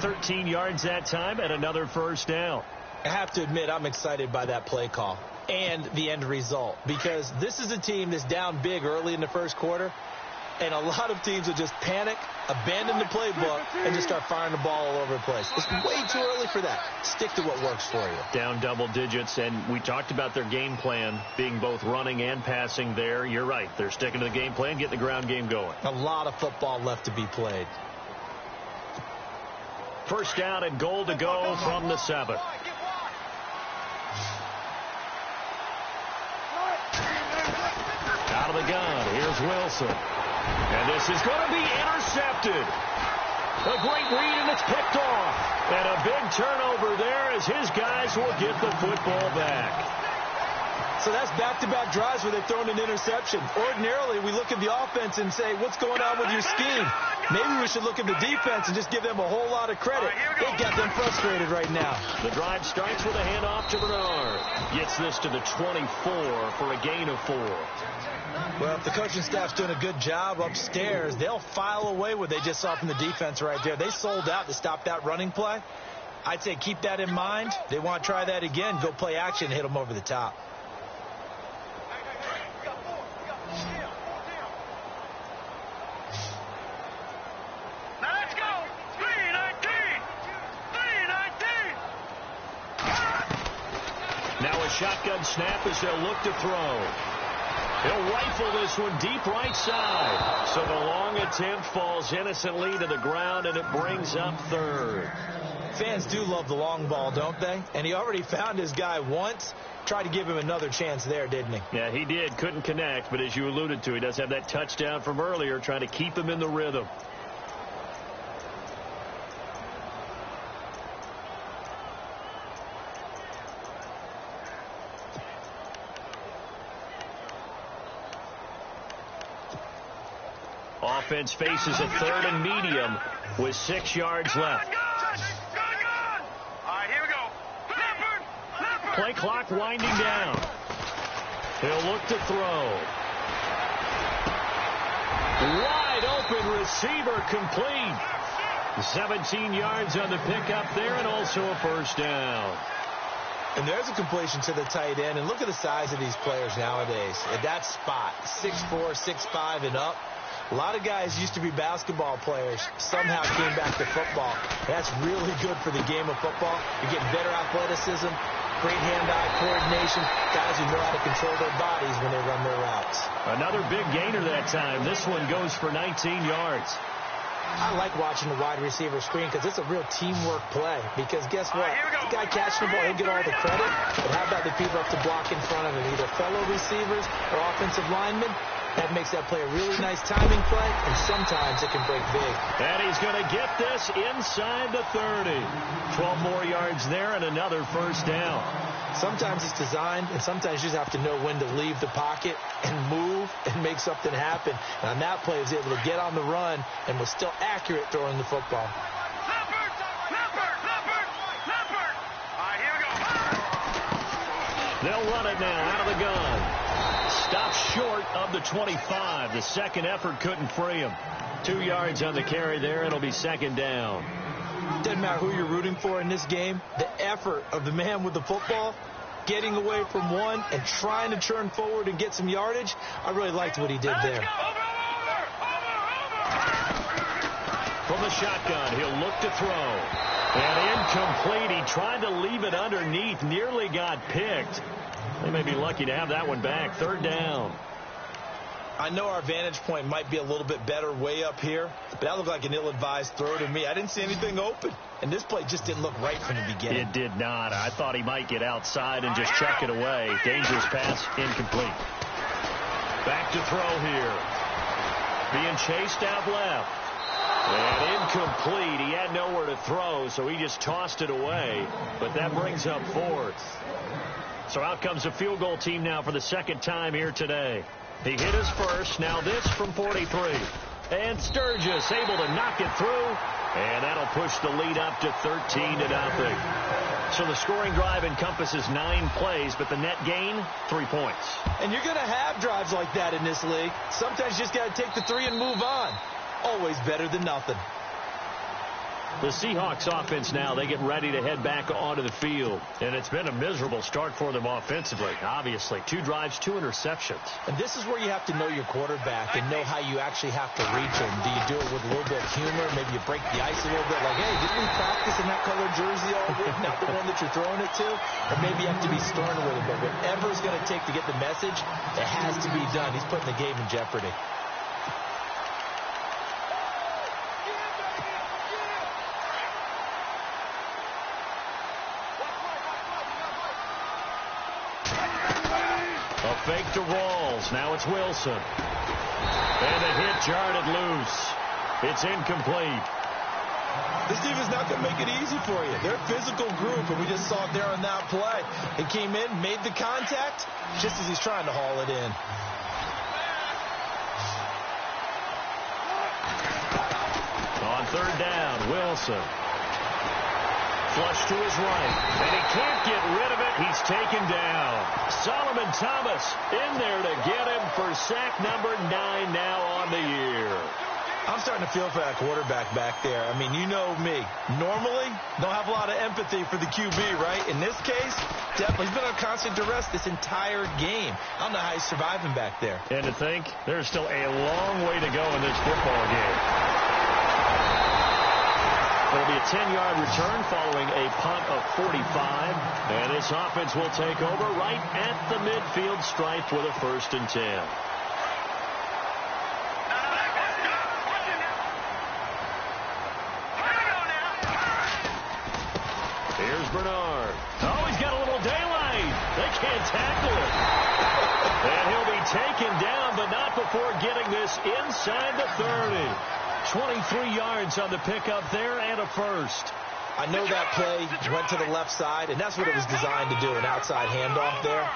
13 yards that time and another first down. I have to admit, I'm excited by that play call and the end result, because this is a team that's down big early in the first quarter, and a lot of teams will just panic, abandon the playbook, and just start firing the ball all over the place. It's way too early for that. Stick to what works for you. Down double digits, and we talked about their game plan being both running and passing there. You're right. They're sticking to the game plan, getting the ground game going. A lot of football left to be played. First down and goal to go from the 7. Out of the gun, here's Wilson. And this is going to be intercepted. A great read, and it's picked off. And a big turnover there as his guys will get the football back. So that's back-to-back drives where they're throwing an interception. Ordinarily, we look at the offense and say, what's going on with your scheme? Maybe we should look at the defense and just give them a whole lot of credit. They got them frustrated right now. The drive starts with a handoff to Bernard. Gets this to the 24 for a gain of 4. Well, if the coaching staff's doing a good job upstairs, they'll file away what they just saw from the defense right there. They sold out to stop that running play. I'd say keep that in mind. They want to try that again, go play action, hit them over the top. Now a shotgun snap as they'll look to throw. He'll rifle this one deep right side. So the long attempt falls innocently to the ground, and it brings up third. Fans do love the long ball, don't they? And he already found his guy once. Tried to give him another chance there, didn't he? Yeah, he did. Couldn't connect, but as you alluded to, he does have that touchdown from earlier, trying to keep him in the rhythm. Offense faces a 3rd and medium with 6 yards left. All right, here we go. Play clock winding down. He'll look to throw. Wide open receiver complete. 17 yards on the pickup there, and also a first down. And there's a completion to the tight end. And look at the size of these players nowadays. At that spot, 6'4", 6'5", and up. A lot of guys used to be basketball players, somehow came back to football. That's really good for the game of football. You're getting better athleticism, great hand-eye coordination, guys who know how to control their bodies when they run their routes. Another big gainer that time. This one goes for 19 yards. I like watching the wide receiver screen because it's a real teamwork play. Because guess what? The guy catching the ball, he'll get all the credit. But how about the people up to block in front of him, either fellow receivers or offensive linemen? That makes that play a really nice timing play, and sometimes it can break big. And he's going to get this inside the 30. 12 more yards there and another first down. Sometimes it's designed, and sometimes you just have to know when to leave the pocket and move and make something happen. And on that play, he was able to get on the run and was still accurate throwing the football. They'll run it now out of the gun. Stopped short of the 25. The second effort couldn't free him. 2 yards on the carry there. It'll be second down. Doesn't matter who you're rooting for in this game. The effort of the man with the football, getting away from one and trying to turn forward and get some yardage, I really liked what he did there. From the shotgun, he'll look to throw. And incomplete. He tried to leave it underneath. Nearly got picked. They may be lucky to have that one back. Third down. I know our vantage point might be a little bit better way up here, but that looked like an ill-advised throw to me. I didn't see anything open, and this play just didn't look right from the beginning. It did not. I thought he might get outside and just chuck it away. Dangerous pass, incomplete. Back to throw here. Being chased out left. And incomplete. He had nowhere to throw, so he just tossed it away. But that brings up fourth. So out comes the field goal team now for the second time here today. He hit his first. Now this from 43. And Sturgis able to knock it through. And that'll push the lead up to 13-0. So the scoring drive encompasses 9 plays, but the net gain, 3 points. And you're going to have drives like that in this league. Sometimes you just got to take the 3 and move on. Always better than nothing. The Seahawks offense now, they get ready to head back onto the field. And it's been a miserable start for them offensively. Obviously, 2 drives, 2 interceptions. And this is where you have to know your quarterback and know how you actually have to reach him. Do you do it with a little bit of humor? Maybe you break the ice a little bit like, hey, didn't we practice in that colored jersey all week? Not the one that you're throwing it to? Or maybe you have to be stern with him. But whatever it's going to take to get the message, it has to be done. He's putting the game in jeopardy. A fake to Rawls. Now it's Wilson. And a hit jarred loose. It's incomplete. This defense is not going to make it easy for you. They're a physical group, and we just saw it there on that play. He came in, made the contact, just as he's trying to haul it in. On 3rd down, Wilson. Flush to his right, and he can't get rid of it. He's taken down. Solomon Thomas in there to get him for sack number 9 now on the year. I'm starting to feel for that quarterback back there. I mean, you know me. Normally, don't have a lot of empathy for the QB, right? In this case, definitely. He's been on constant duress this entire game. I don't know how he's surviving back there. And to think, there's still a long way to go in this football game. It'll be a 10-yard return following a punt of 45. And this offense will take over right at the midfield stripe with a 1st and 10. Here's Bernard. Oh, he's got a little daylight. They can't tackle him. And he'll be taken down, but not before getting this inside the 30. 23 yards on the pickup there and a 1st. I know that play went to the left side, and that's what it was designed to do, an outside handoff there.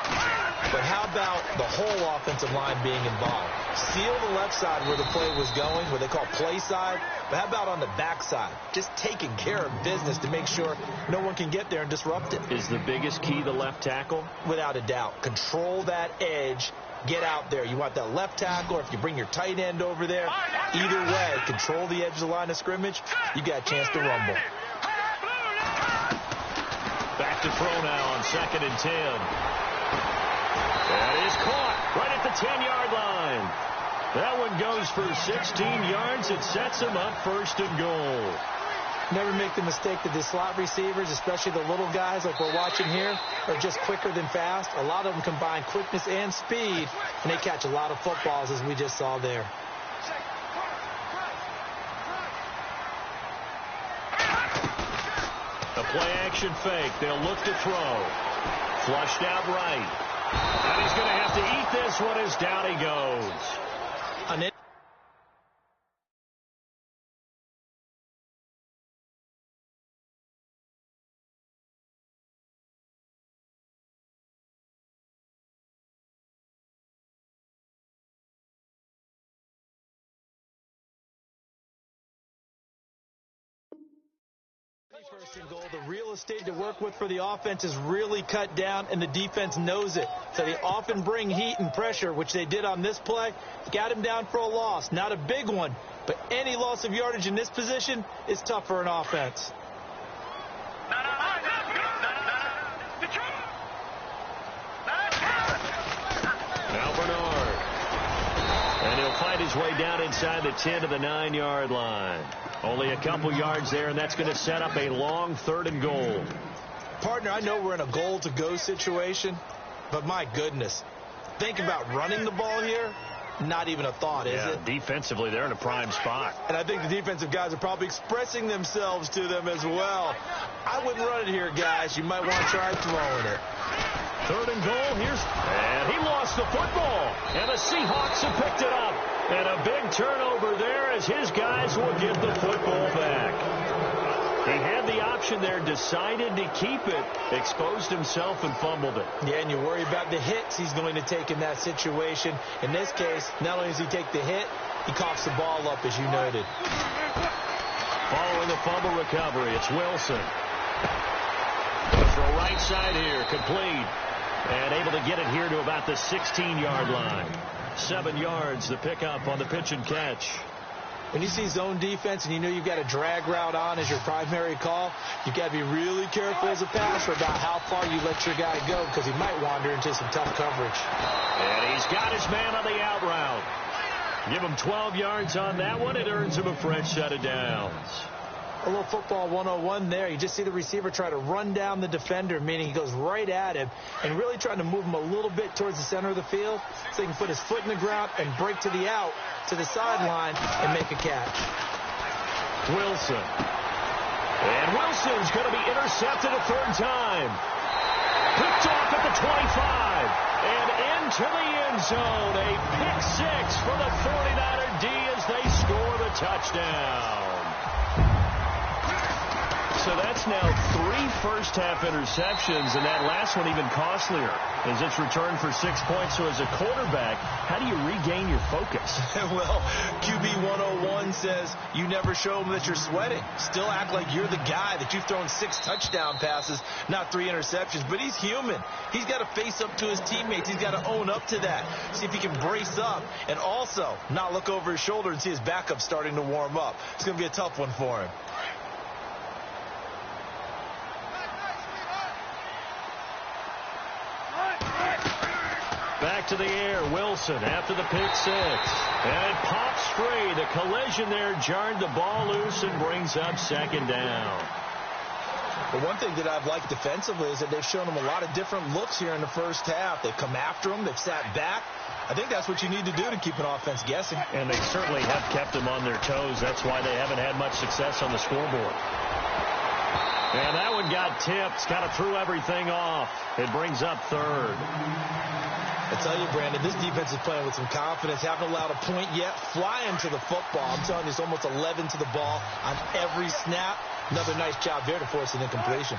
But how about the whole offensive line being involved? Seal the left side where the play was going, what they call play side. But how about on the back side? Just taking care of business to make sure no one can get there and disrupt it. Is the biggest key the left tackle? Without a doubt. Control that edge. Get out there. You want that left tackle, or if you bring your tight end over there, either way, control the edge of the line of scrimmage, you got a chance to rumble. Back to throw now on 2nd and 10. That is caught right at the 10-yard line. That one goes for 16 yards. It sets him up 1st and goal. Never make the mistake that the slot receivers, especially the little guys like we're watching here, are just quicker than fast. A lot of them combine quickness and speed, and they catch a lot of footballs, as we just saw there. A play-action fake. They'll look to throw. Flushed out right. And he's going to have to eat this one as down he goes. First and goal, the real estate to work with for the offense is really cut down, and the defense knows it. So they often bring heat and pressure, which they did on this play. Got him down for a loss. Not a big one, but any loss of yardage in this position is tough for an offense. Now Bernard. And he'll find his way down inside the 10 to the 9-yard line. Only a couple yards there, and that's going to set up a long 3rd and goal. Partner, I know we're in a goal-to-go situation, but my goodness. Think about running the ball here. Not even a thought, is it? Defensively, they're in a prime spot. And I think the defensive guys are probably expressing themselves to them as well. I wouldn't run it here, guys. You might want to try throwing it. 3rd and goal. And he lost the football. And the Seahawks have picked it up. And a big turnover there as his guys will get the football back. He had the option there, decided to keep it, exposed himself and fumbled it. Yeah, and you worry about the hits he's going to take in that situation. In this case, not only does he take the hit, he coughs the ball up, as you noted. Following the fumble recovery, it's Wilson. Throw right side here, complete. And able to get it here to about the 16-yard line. 7 yards, the pickup on the pitch and catch. when you see zone defense and you know you've got a drag route on as your primary call, you've got to be really careful as a passer about how far you let your guy go because he might wander into some tough coverage. And he's got his man on the out route. Give him 12 yards on that one. It earns him a fresh set of downs. A little football 101 there. You just see the receiver try to run down the defender, meaning he goes right at him and really trying to move him a little bit towards the center of the field so he can put his foot in the ground and break to the out, to the sideline, and make a catch. Wilson. And Wilson's going to be intercepted a third time. Picked off at the 25. And into the end zone. A pick six for the 49er D as they score the touchdown. So that's now 3 first-half interceptions, and that last one even costlier as it's returned for 6 points. So as a quarterback, how do you regain your focus? Well, QB 101 says you never show them that you're sweating. Still act like you're the guy, that you've thrown 6 touchdown passes, not 3 interceptions. But he's human. He's got to face up to his teammates. He's got to own up to that. See if he can brace up and also not look over his shoulder and see his backup starting to warm up. It's going to be a tough one for him. Back to the air, Wilson after the pick six. And it pops free. The collision there jarred the ball loose and brings up second down. But one thing that I've liked defensively is that they've shown him a lot of different looks here in the first half. They've come after him. They've sat back. I think that's what you need to do to keep an offense guessing. And they certainly have kept them on their toes. That's why they haven't had much success on the scoreboard. And that one got tipped. Kind of threw everything off. It brings up third. I tell you, Brandon, this defense is playing with some confidence. Haven't allowed a point yet. Flying to the football. I'm telling you, it's almost 11 to the ball on every snap. Another nice job there to force an incompletion.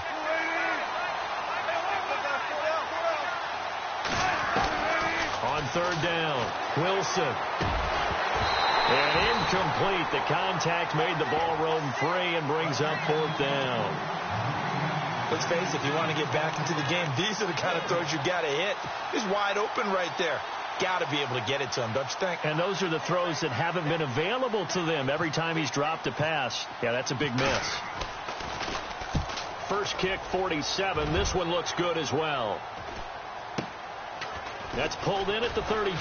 On third down, Wilson. And incomplete. The contact made the ball roam free and brings up fourth down. Let's face it, if you want to get back into the game, these are the kind of throws you got to hit. He's wide open right there. Got to be able to get it to him, don't you think? And those are the throws that haven't been available to them every time he's dropped a pass. Yeah, that's a big miss. First kick, 47. This one looks good as well. That's pulled in at the 32.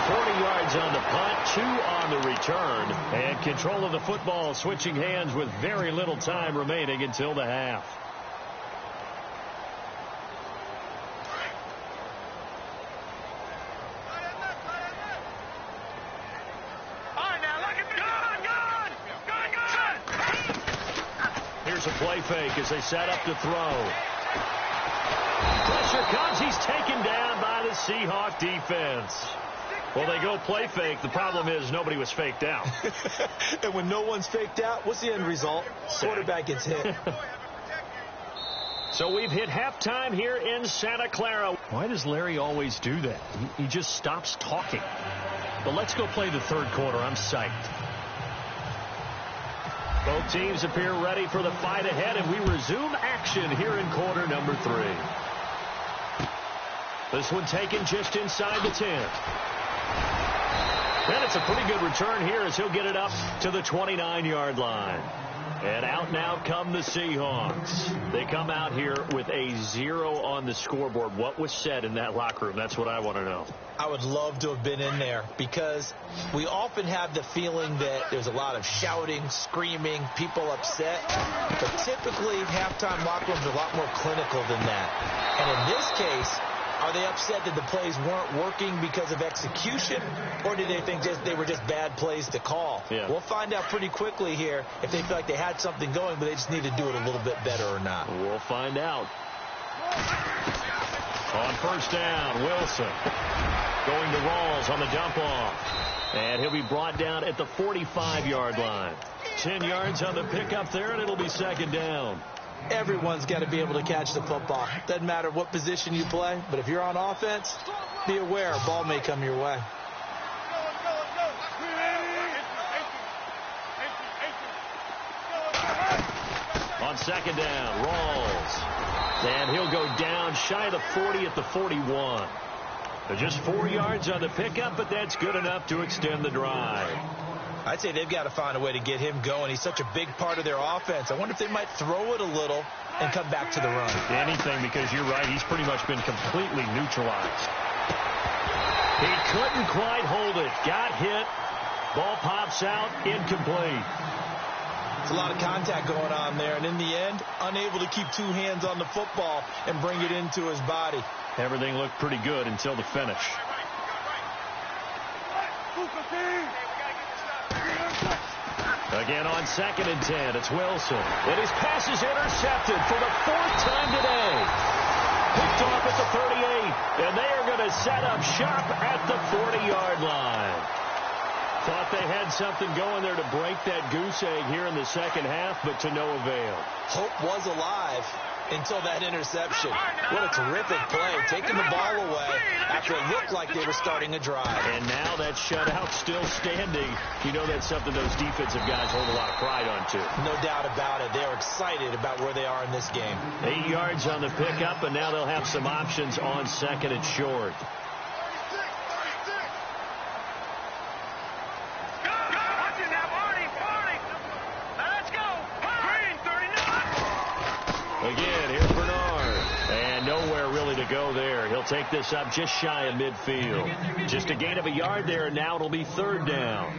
40 yards on the punt, 2 on the return, and control of the football switching hands with very little time remaining until the half. Here's a play fake as they set up to throw. Pressure comes. He's taken down by the Seahawk defense. Well, they go play fake. The problem is nobody was faked out. And when no one's faked out, what's the end result? Quarterback gets hit. So we've hit halftime here in Santa Clara. Why does Larry always do that? He just stops talking. But let's go play the third quarter. I'm psyched. Both teams appear ready for the fight ahead, and we resume action here in quarter number 3. This one taken just inside the 10. And it's a pretty good return here as he'll get it up to the 29-yard line. And out now come the Seahawks. They come out here with a 0 on the scoreboard. What was said in that locker room? That's what I want to know. I would love to have been in there because we often have the feeling that there's a lot of shouting, screaming, people upset. But typically, halftime locker rooms are a lot more clinical than that. And in this case, are they upset that the plays weren't working because of execution, or do they think they were just bad plays to call? Yeah. We'll find out pretty quickly here if they feel like they had something going, but they just need to do it a little bit better or not. We'll find out. On first down, Wilson going to Rawls on the dump off. And he'll be brought down at the 45-yard line. 10 yards on the pickup there, and it'll be second down. Everyone's got to be able to catch the football. Doesn't matter what position you play, but if you're on offense, be aware a ball may come your way. On second down, Rawls. And he'll go down shy of the 40 at the 41. Just 4 yards on the pickup, but that's good enough to extend the drive. I'd say they've got to find a way to get him going. He's such a big part of their offense. I wonder if they might throw it a little and come back to the run. Anything, because you're right, he's pretty much been completely neutralized. He couldn't quite hold it. Got hit. Ball pops out. Incomplete. It's a lot of contact going on there, and in the end, unable to keep two hands on the football and bring it into his body. Everything looked pretty good until the finish. Again on 2nd and 10, it's Wilson. And his pass is intercepted for the 4th time today. Picked off at the 38, and they are going to set up shop at the 40-yard line. Thought they had something going there to break that goose egg here in the second half, but to no avail. Hope was alive until that interception. What a terrific play, taking the ball away after it looked like they were starting a drive. And now that shutout still standing. You know that's something those defensive guys hold a lot of pride on, too. No doubt about it. They're excited about where they are in this game. 8 yards on the pickup, and now they'll have some options on 2nd and short. Again, here's Bernard. And nowhere really to go there. He'll take this up just shy of midfield. Just a gain of a yard there, and now it'll be 3rd down.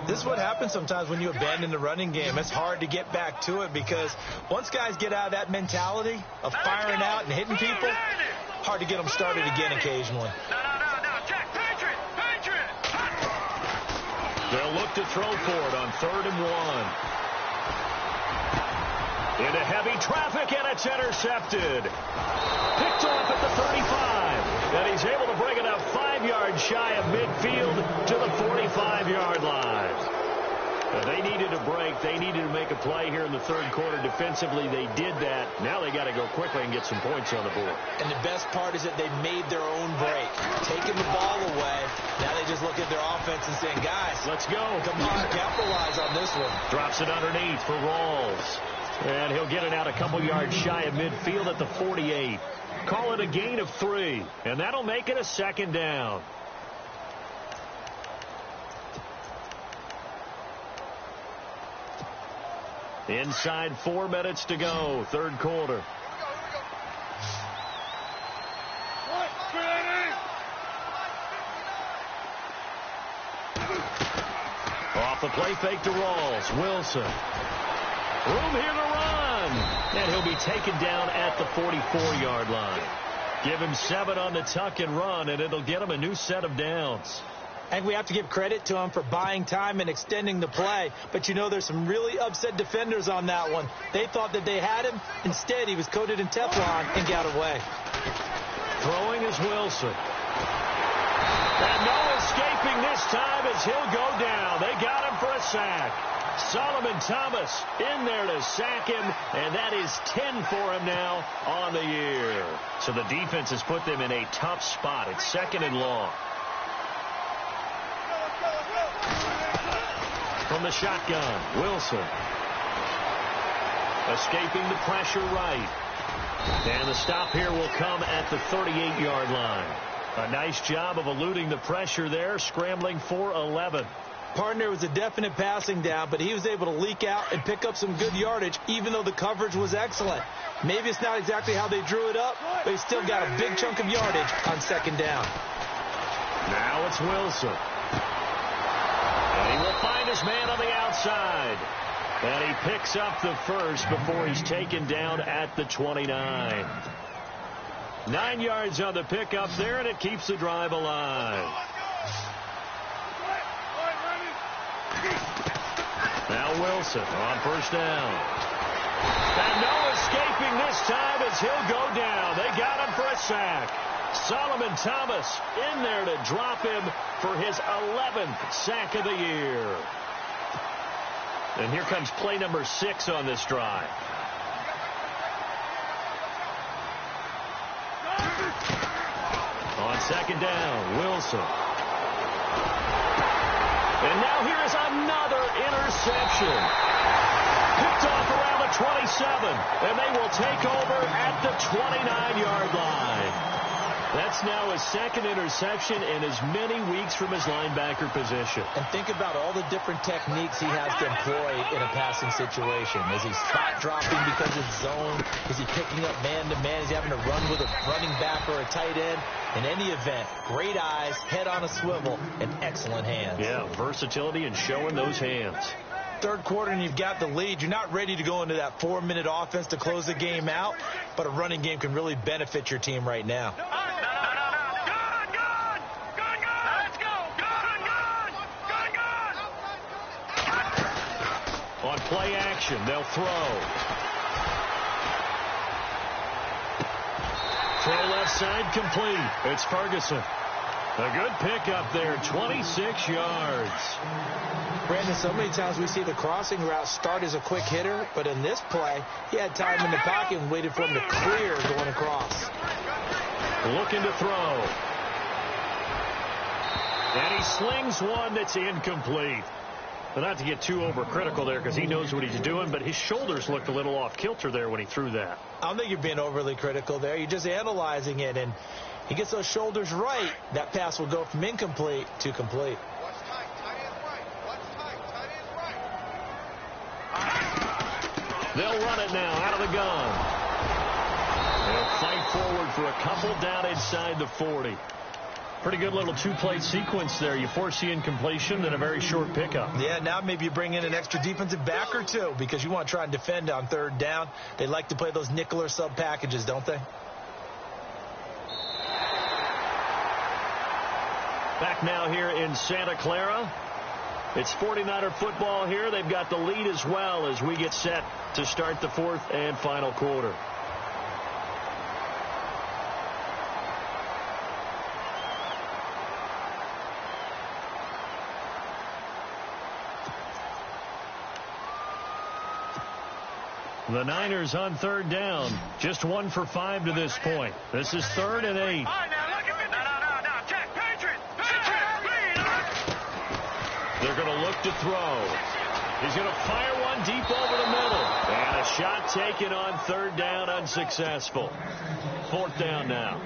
This is what happens sometimes when you abandon the running game. It's hard to get back to it because once guys get out of that mentality of firing out and hitting people, hard to get them started again occasionally. They'll look to throw for it on 3rd and 1. Into heavy traffic, and it's intercepted. Picked off at the 35. And he's able to bring it up 5 yards shy of midfield to the 45-yard line. They needed a break. They needed to make a play here in the 3rd quarter. Defensively, they did that. Now they got to go quickly and get some points on the board. And the best part is that they made their own break. Taking the ball away. Now they just look at their offense and saying, guys, let's go. Come on, capitalize on this one. Drops it underneath for Rawls. And he'll get it out a couple yards shy of midfield at the 48. Call it a gain of 3. And that'll make it a 2nd down. Inside 4 minutes to go, 3rd quarter. Off the play fake to Rawls. Wilson. Room here to run. And he'll be taken down at the 44-yard line. Give him 7 on the tuck and run, and it'll get him a new set of downs. I think we have to give credit to him for buying time and extending the play. But, you know, there's some really upset defenders on that one. They thought that they had him. Instead, he was coated in Teflon and got away. Throwing is Wilson. And no escaping this time as he'll go down. They got him for a sack. Solomon Thomas in there to sack him, and that is 10 for him now on the year. So the defense has put them in a tough spot. It's 2nd and long. From the shotgun, Wilson. Escaping the pressure right. And the stop here will come at the 38-yard line. A nice job of eluding the pressure there, scrambling for 11. Partner was a definite passing down, but he was able to leak out and pick up some good yardage, even though the coverage was excellent. Maybe it's not exactly how they drew it up, but he still got a big chunk of yardage on 2nd down. Now it's Wilson. And he will find his man on the outside. And he picks up the first before he's taken down at the 29. 9 yards on the pickup there, and it keeps the drive alive. Now Wilson on 1st down. And no escaping this time as he'll go down. They got him for a sack. Solomon Thomas in there to drop him for his 11th sack of the year. And here comes play number 6 on this drive. On 2nd down, Wilson. And now here is another interception. Picked off around the 27, and they will take over at the 29-yard line. That's now his second interception in as many weeks from his linebacker position. And think about all the different techniques he has to employ in a passing situation. Is he spot dropping because it's zone? Is he picking up man-to-man? Is he having to run with a running back or a tight end? In any event, great eyes, head on a swivel, and excellent hands. Yeah, versatility and showing those hands. Third quarter and you've got the lead. You're not ready to go into that 4-minute offense to close the game out, but a running game can really benefit your team right now. On play action, they'll throw. Throw left side complete. It's Ferguson. A good pickup there, 26 yards. Brandon, so many times we see the crossing route start as a quick hitter, but in this play, he had time in the pocket and waited for him to clear going across. Looking to throw. And he slings one that's incomplete. But not to get too overcritical there because he knows what he's doing, but his shoulders looked a little off kilter there when he threw that. I don't think you're being overly critical there. You're just analyzing it, and he gets those shoulders right. That pass will go from incomplete to complete. They'll run it now out of the gun. They'll fight forward for a couple down inside the 40. Pretty good little two-play sequence there. You force the incompletion and a very short pickup. Yeah, now maybe you bring in an extra defensive back or two because you want to try and defend on third down. They like to play those nickel or sub packages, don't they? Back now here in Santa Clara. It's 49er football here. They've got the lead as well as we get set to start the fourth and final quarter. The Niners on third down. Just 1 for 5 to this point. This is 3rd and 8. They're going to look to throw. He's going to fire one deep over the middle. And a shot taken on third down, unsuccessful. 4th down now.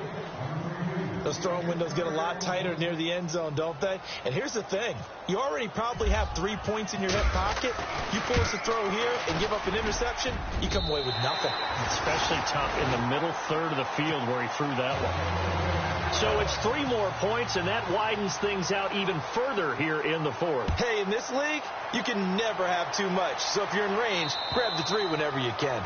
Those throwing windows get a lot tighter near the end zone, don't they? And here's the thing. You already probably have 3 points in your hip pocket. You force a throw here and give up an interception, you come away with nothing. Especially tough in the middle third of the field where he threw that one. So it's 3 more points, and that widens things out even further here in the 4th. Hey, in this league, you can never have too much. So if you're in range, grab the 3 whenever you can.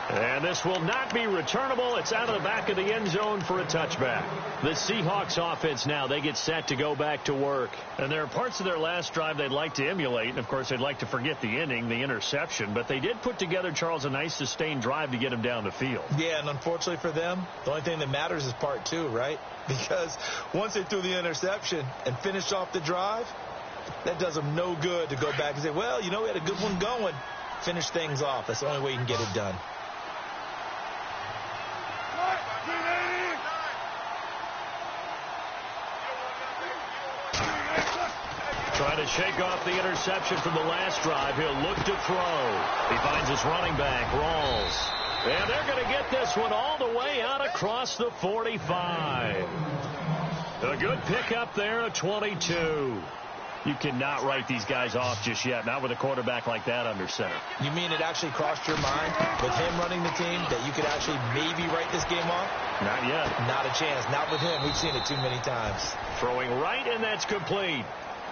And this will not be returnable. It's out of the back of the end zone for a touchback. The Seahawks offense now, they get set to go back to work. And there are parts of their last drive they'd like to emulate. And, of course, they'd like to forget the ending, the interception. But they did put together, Charles, a nice sustained drive to get him down the field. Yeah, and unfortunately for them, the only thing that matters is part 2, right? Because once they threw the interception and finished off the drive, that does them no good to go back and say, well, you know, we had a good one going. Finish things off. That's the only way you can get it done. Trying to shake off the interception from the last drive. He'll look to throw. He finds his running back, Rawls. And they're going to get this one all the way out across the 45. A good pickup there at 22. You cannot write these guys off just yet, not with a quarterback like that under center. You mean it actually crossed your mind with him running the team that you could actually maybe write this game off? Not yet. Not a chance. Not with him. We've seen it too many times. Throwing right, and that's complete.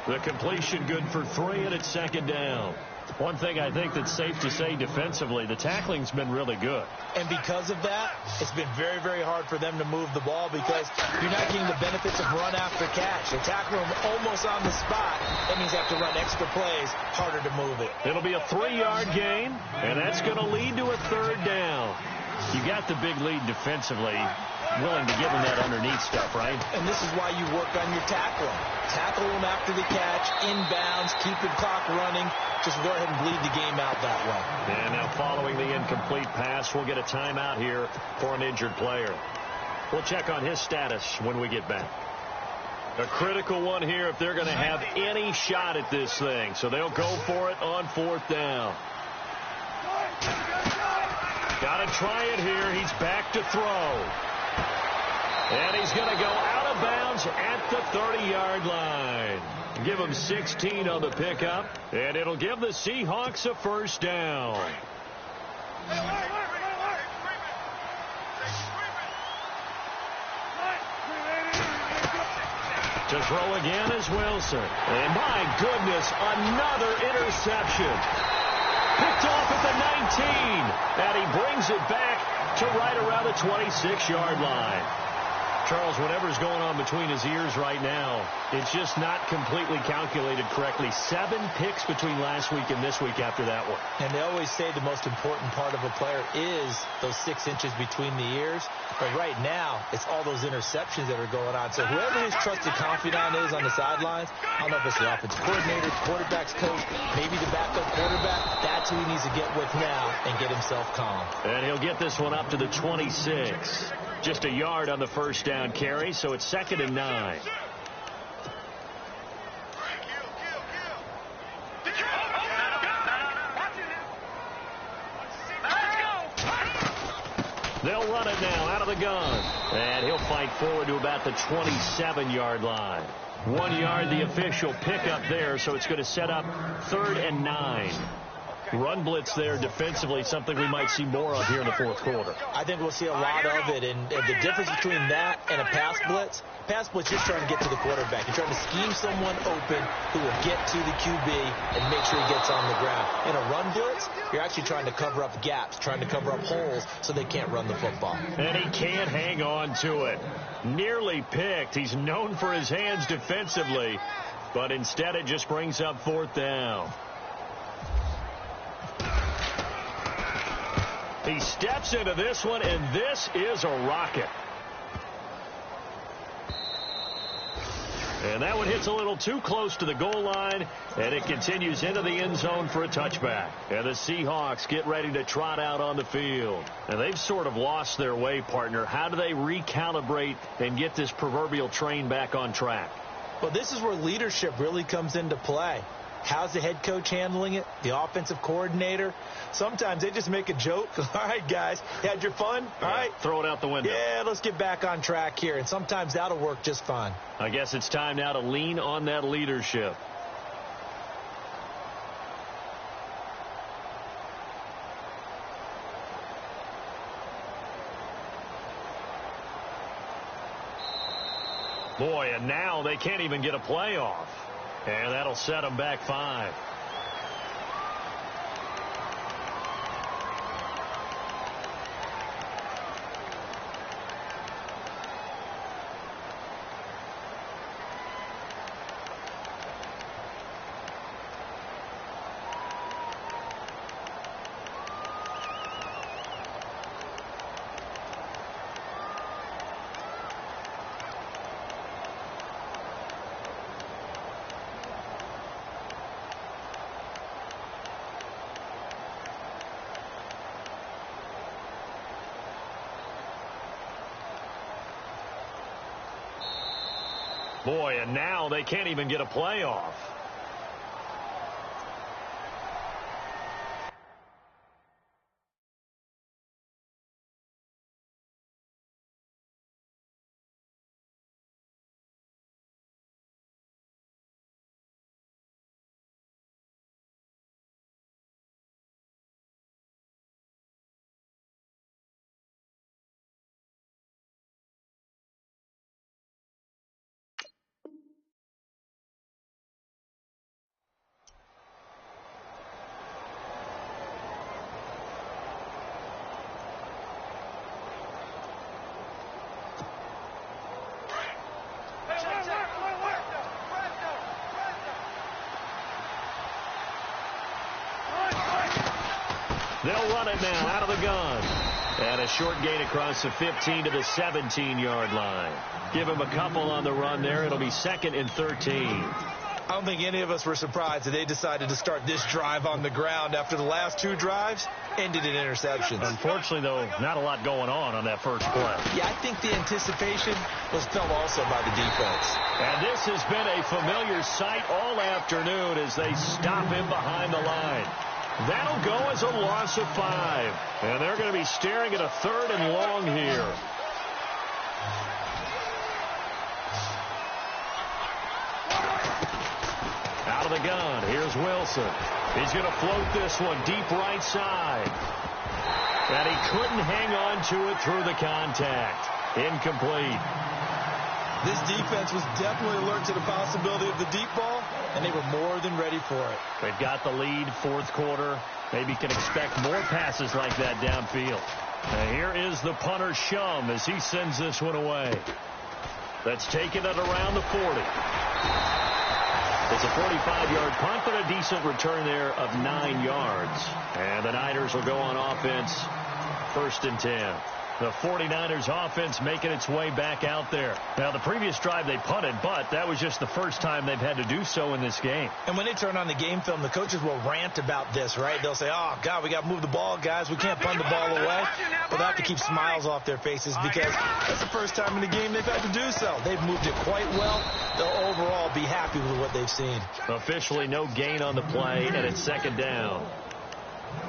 The completion good for 3, and it's 2nd down. One thing I think that's safe to say defensively, the tackling's been really good. And because of that, it's been very, very hard for them to move the ball because you're not getting the benefits of run after catch. They tackle them almost on the spot. That means they have to run extra plays, harder to move it. It'll be a 3-yard gain, and that's going to lead to a 3rd down. You got the big lead defensively, willing to give them that underneath stuff, right? And this is why you work on your tackling. Tackle them after the catch, inbounds, keep the clock running. Just go ahead and bleed the game out that way. And now following the incomplete pass, we'll get a timeout here for an injured player. We'll check on his status when we get back. A critical one here if they're going to have any shot at this thing. So they'll go for it on 4th down. Got to try it here. He's back to throw. And he's going to go out of bounds at the 30-yard line. Give him 16 on the pickup, and it'll give the Seahawks a first down. To throw again is Wilson. And my goodness, another interception. Picked off at the 19, and he brings it back to right around the 26-yard line. Charles, whatever's going on between his ears right now, it's just not completely calculated correctly. 7 picks between last week and this week after that one. And they always say the most important part of a player is those 6 inches between the ears. But right now, it's all those interceptions that are going on. So whoever his trusted confidant is on the sidelines, I don't know if it's the offensive coordinator, quarterback's coach, maybe the backup quarterback, that's who he needs to get with now and get himself calm. And he'll get this one up to the 26. Just a yard on the first down carry, so it's 2nd and 9. They'll run it now out of the gun. And he'll fight forward to about the 27-yard line. 1 yard, the official pickup there, so it's going to set up 3rd and 9. Run blitz there defensively, something we might see more of here in the fourth quarter. I think we'll see a lot of it, and the difference between that and a pass blitz just trying to get to the quarterback. You're trying to scheme someone open who will get to the QB and make sure he gets on the ground. In a run blitz, you're actually trying to cover up gaps, trying to cover up holes so they can't run the football. And he can't hang on to it. Nearly picked. He's known for his hands defensively, but instead it just brings up 4th down. He steps into this one, and this is a rocket. And that one hits a little too close to the goal line, and it continues into the end zone for a touchback. And the Seahawks get ready to trot out on the field. And they've sort of lost their way, partner. How do they recalibrate and get this proverbial train back on track? Well, this is where leadership really comes into play. How's the head coach handling it? The offensive coordinator? Sometimes they just make a joke. All right, guys, you had your fun? All right. Throw it out the window. Yeah, let's get back on track here. And sometimes that'll work just fine. I guess it's time now to lean on that leadership. Boy, and now they can't even get a play off. And that'll set them back 5. Boy, and now they can't even get a play off. They'll run it now out of the gun. And a short gain across the 15 to the 17-yard line. Give him a couple on the run there. It'll be 2nd and 13. I don't think any of us were surprised that they decided to start this drive on the ground after the last 2 drives ended in interceptions. Unfortunately, though, not a lot going on that first play. Yeah, I think the anticipation was felt also by the defense. And this has been a familiar sight all afternoon as they stop him behind the line. That'll go as a loss of 5. And they're going to be staring at a 3rd and long here. of the gun. Here's Wilson. He's going to float this one deep right side. And he couldn't hang on to it through the contact. Incomplete. This defense was definitely alert to the possibility of the deep ball, and they were more than ready for it. They've got the lead, fourth quarter. Maybe can expect more passes like that downfield. Now here is the punter, Shum, as he sends this one away. That's taken at around the 40. It's a 45-yard punt, but a decent return there of 9 yards. And the Niners will go on offense, 1st and 10. The 49ers offense making its way back out there. Now, the previous drive they punted, but that was just the first time they've had to do so in this game. And when they turn on the game film, the coaches will rant about this, right? They'll say, oh, God, we got to move the ball, guys. We can't punt the ball away. But they have to keep smiles off their faces because that's the first time in the game they've had to do so. They've moved it quite well. They'll overall be happy with what they've seen. Officially no gain on the play, and it's 2nd down.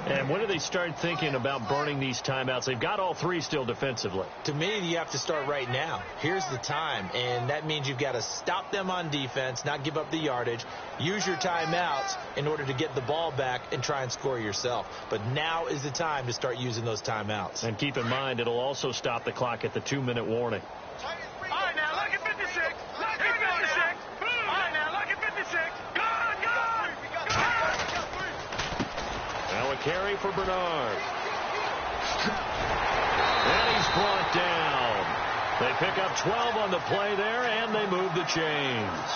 And when do they start thinking about burning these timeouts? They've got all 3 still defensively. To me, you have to start right now. Here's the time, and that means you've got to stop them on defense, not give up the yardage, use your timeouts in order to get the ball back and try and score yourself. But now is the time to start using those timeouts. And keep in mind, it'll also stop the clock at the 2-minute warning. All right, now, look at 56. Look at 56. All right, now, look at 56. Go on, go on. Now a carry for Bernard. And he's brought down. They pick up 12 on the play there, and they move the chains.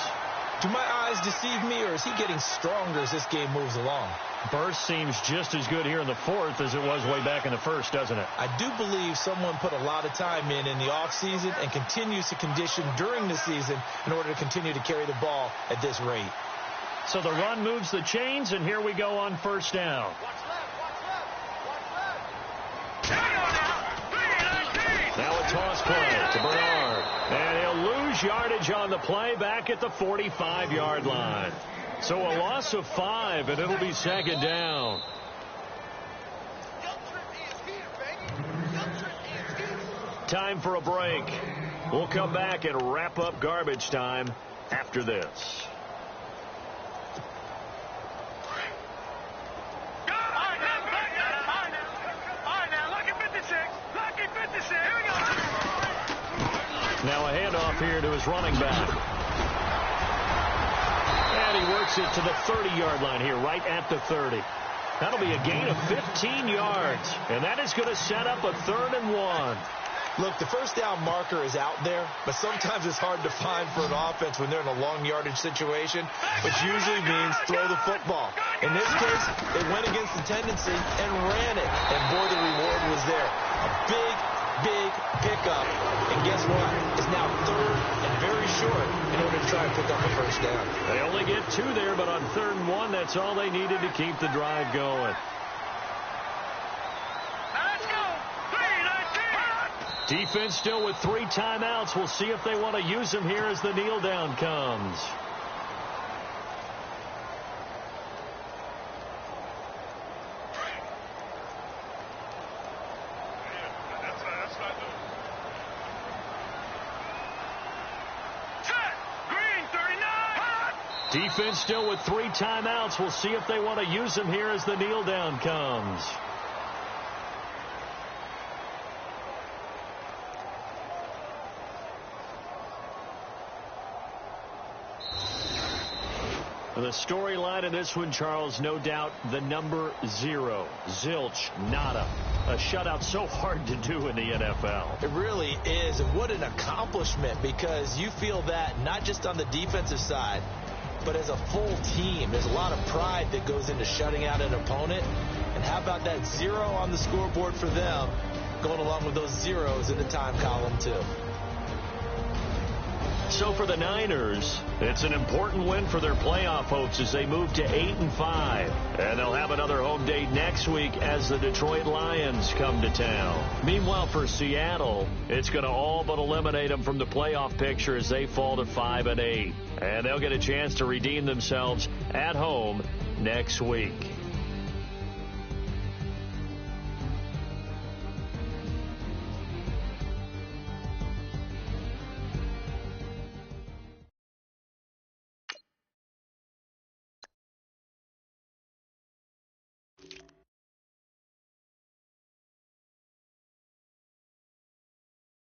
Do my eyes deceive me, or is he getting stronger as this game moves along? Burst seems just as good here in the 4th as it was way back in the 1st, doesn't it? I do believe someone put a lot of time in the offseason and continues to condition during the season in order to continue to carry the ball at this rate. So the run moves the chains, and here we go on 1st down. Now a toss play to Bernard. And he'll lose yardage on the play back at the 45-yard line. So a loss of 5, and it'll be 2nd down. Time for a break. We'll come back and wrap up garbage time after this. Now a handoff here to his running back. And he works it to the 30-yard line here, right at the 30. That'll be a gain of 15 yards. And that is going to set up a 3rd and 1. Look, the first down marker is out there, but sometimes it's hard to find for an offense when they're in a long yardage situation, which usually means throw the football. In this case, they went against the tendency and ran it. And boy, the reward was there. A big pickup. And guess what? It's now 3rd and very short in order to try and pick up a first down. They only get 2 there, but on 3rd and 1, that's all they needed to keep the drive going. Defense still with 3 timeouts. We'll see if they want to use them here as the kneel down comes. Defense still with 3 timeouts. We'll see if they want to use them here as the kneel down comes. The storyline in this one, Charles, no doubt the number 0. Zilch, nada. A shutout so hard to do in the NFL. It really is, and what an accomplishment, because you feel that not just on the defensive side, but as a full team. There's a lot of pride that goes into shutting out an opponent. And how about that 0 on the scoreboard for them, going along with those zeros in the time column, too. So for the Niners, it's an important win for their playoff hopes as they move to 8-5. And they'll have another home date next week as the Detroit Lions come to town. Meanwhile, for Seattle, it's going to all but eliminate them from the playoff picture as they fall to 5-8. And they'll get a chance to redeem themselves at home next week.